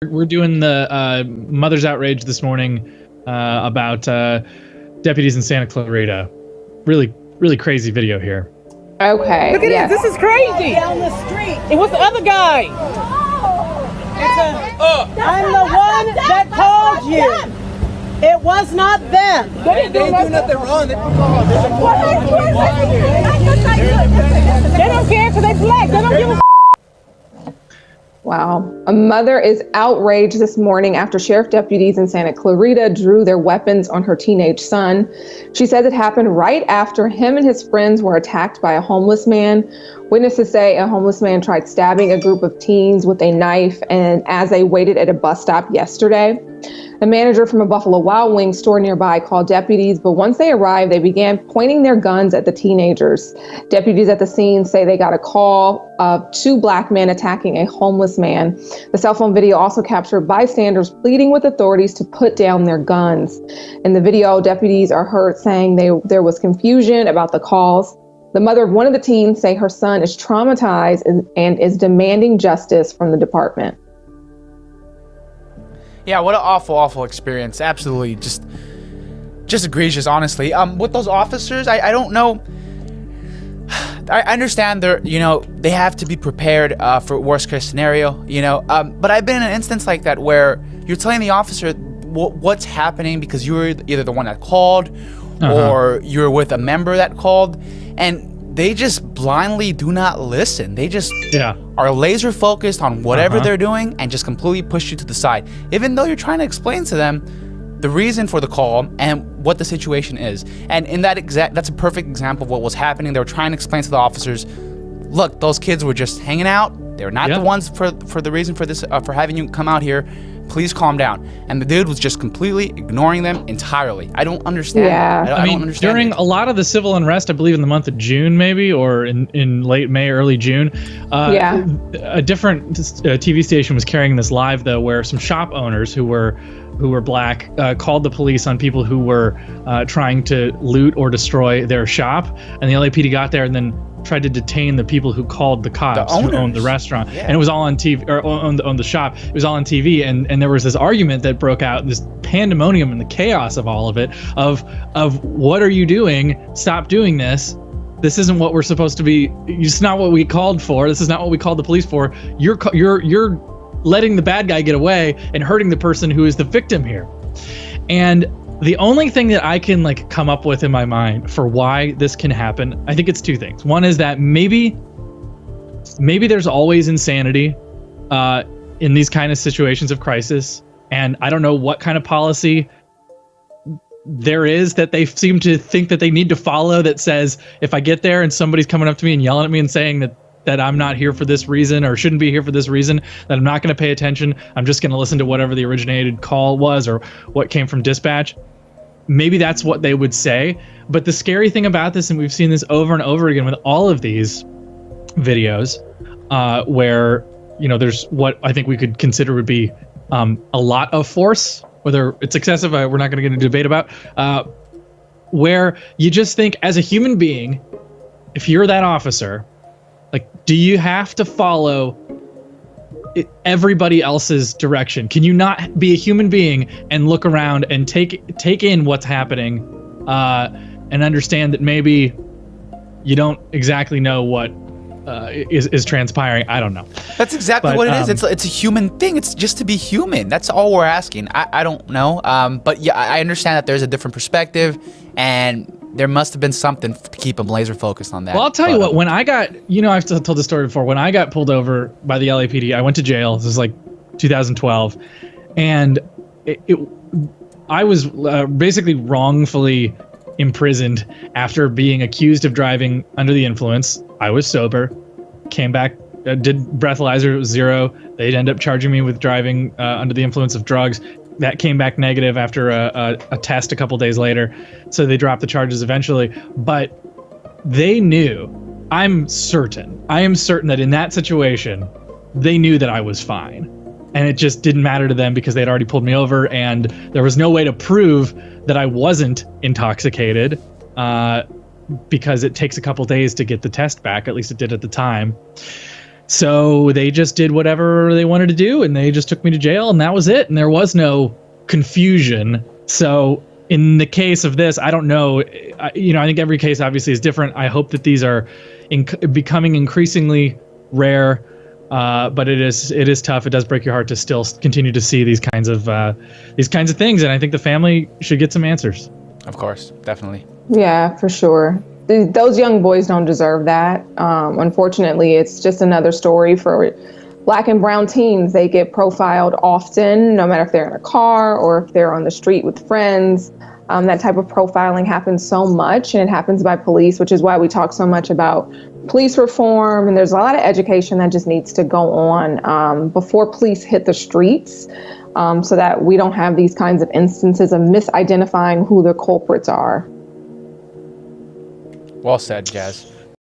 We're doing the Mother's Outrage this morning about deputies in Santa Clarita. Really crazy video here. Okay. Look at this. This is crazy. Down the street. And what's the other guy? I'm the one that called you. It was not them. They didn't do nothing wrong. They don't care because they black. They don't give a Wow. A mother is outraged this morning after sheriff deputies in Santa Clarita drew their weapons on her teenage son. She says it happened right after him and his friends were attacked by a homeless man. Witnesses say a homeless man tried stabbing a group of teens with a knife and as they waited at a bus stop yesterday. A manager from a Buffalo Wild Wings store nearby called deputies, but once they arrived, they began pointing their guns at the teenagers. Deputies at the scene say they got a call of two black men attacking a homeless man. The cell phone video also captured bystanders pleading with authorities to put down their guns. In the video, deputies are heard saying there was confusion about the calls. The mother of one of the teens say her son is traumatized and is demanding justice from the department. Yeah, what an awful experience. Absolutely, just egregious, honestly. With those officers, I don't know. I understand they have to be prepared for worst case scenario, but I've been in an instance like that where you're telling the officer what's happening because you were either the one that called or you're with a member that called, and they just blindly do not listen. They just are laser focused on whatever they're doing and just completely push you to the side, even though you're trying to explain to them the reason for the call and what the situation is. And in that's a perfect example of what was happening. They were trying to explain to the officers, look, those kids were just hanging out. They're not the ones for the reason for this, for having you come out here. Please calm down. And the dude was just completely ignoring them entirely. I don't understand. I don't understand during a lot of the civil unrest, I believe in the month of June, maybe, or in late May, early June, a different TV station was carrying this live, though, where some shop owners who were black called the police on people who were trying to loot or destroy their shop, and the LAPD got there and then tried to detain the people who called the cops who owned the restaurant, and it was all on TV, or on the shop. It was all on TV, and there was this argument that broke out, this pandemonium and the chaos of all of it, of what are you doing? Stop doing this. This isn't what we're supposed to be. It's not what we called for. This is not what we called the police for. You're letting the bad guy get away and hurting the person who is the victim here. And the only thing that I can come up with in my mind for why this can happen, I think it's two things. One is that maybe there's always insanity in these kind of situations of crisis, and I don't know what kind of policy there is that they seem to think that they need to follow that says if I get there and somebody's coming up to me and yelling at me and saying that I'm not here for this reason or shouldn't be here for this reason, that I'm not going to pay attention. I'm just going to listen to whatever the originated call was or what came from dispatch. Maybe that's what they would say. But the scary thing about this, and we've seen this over and over again with all of these videos, where, there's what I think we could consider would be a lot of force, whether it's excessive, we're not going to get into debate about, where you just think as a human being, if you're that officer, do you have to follow everybody else's direction? Can you not be a human being and look around and take in what's happening and understand that maybe you don't exactly know what is transpiring? I don't know. That's exactly what it is. It's a human thing. It's just to be human. That's all we're asking. I don't know. But yeah, I understand that there's a different perspective, and there must have been something to keep them laser focused on that. Well, I'll tell you what, when I got, I've told the story before, when I got pulled over by the LAPD, I went to jail. This was 2012. And I was basically wrongfully imprisoned after being accused of driving under the influence. I was sober, came back, did breathalyzer, it was 0. They'd end up charging me with driving under the influence of drugs. That came back negative after a test a couple days later, so they dropped the charges eventually. But they knew, I am certain that in that situation, they knew that I was fine. And it just didn't matter to them because they'd already pulled me over, and there was no way to prove that I wasn't intoxicated because it takes a couple days to get the test back, at least it did at the time. So they just did whatever they wanted to do, and they just took me to jail, and that was it. And there was no confusion. So in the case of this, I don't know. I think every case obviously is different. I hope that these are becoming increasingly rare, but it is tough. It does break your heart to still continue to see these kinds of things, and I think the family should get some answers. Of course, definitely. Yeah, for sure. Those young boys don't deserve that. Unfortunately, it's just another story for Black and brown teens. They get profiled often, no matter if they're in a car or if they're on the street with friends. That type of profiling happens so much, and it happens by police, which is why we talk so much about police reform. And there's a lot of education that just needs to go on before police hit the streets, so that we don't have these kinds of instances of misidentifying who the culprits are. Well said, Jazz.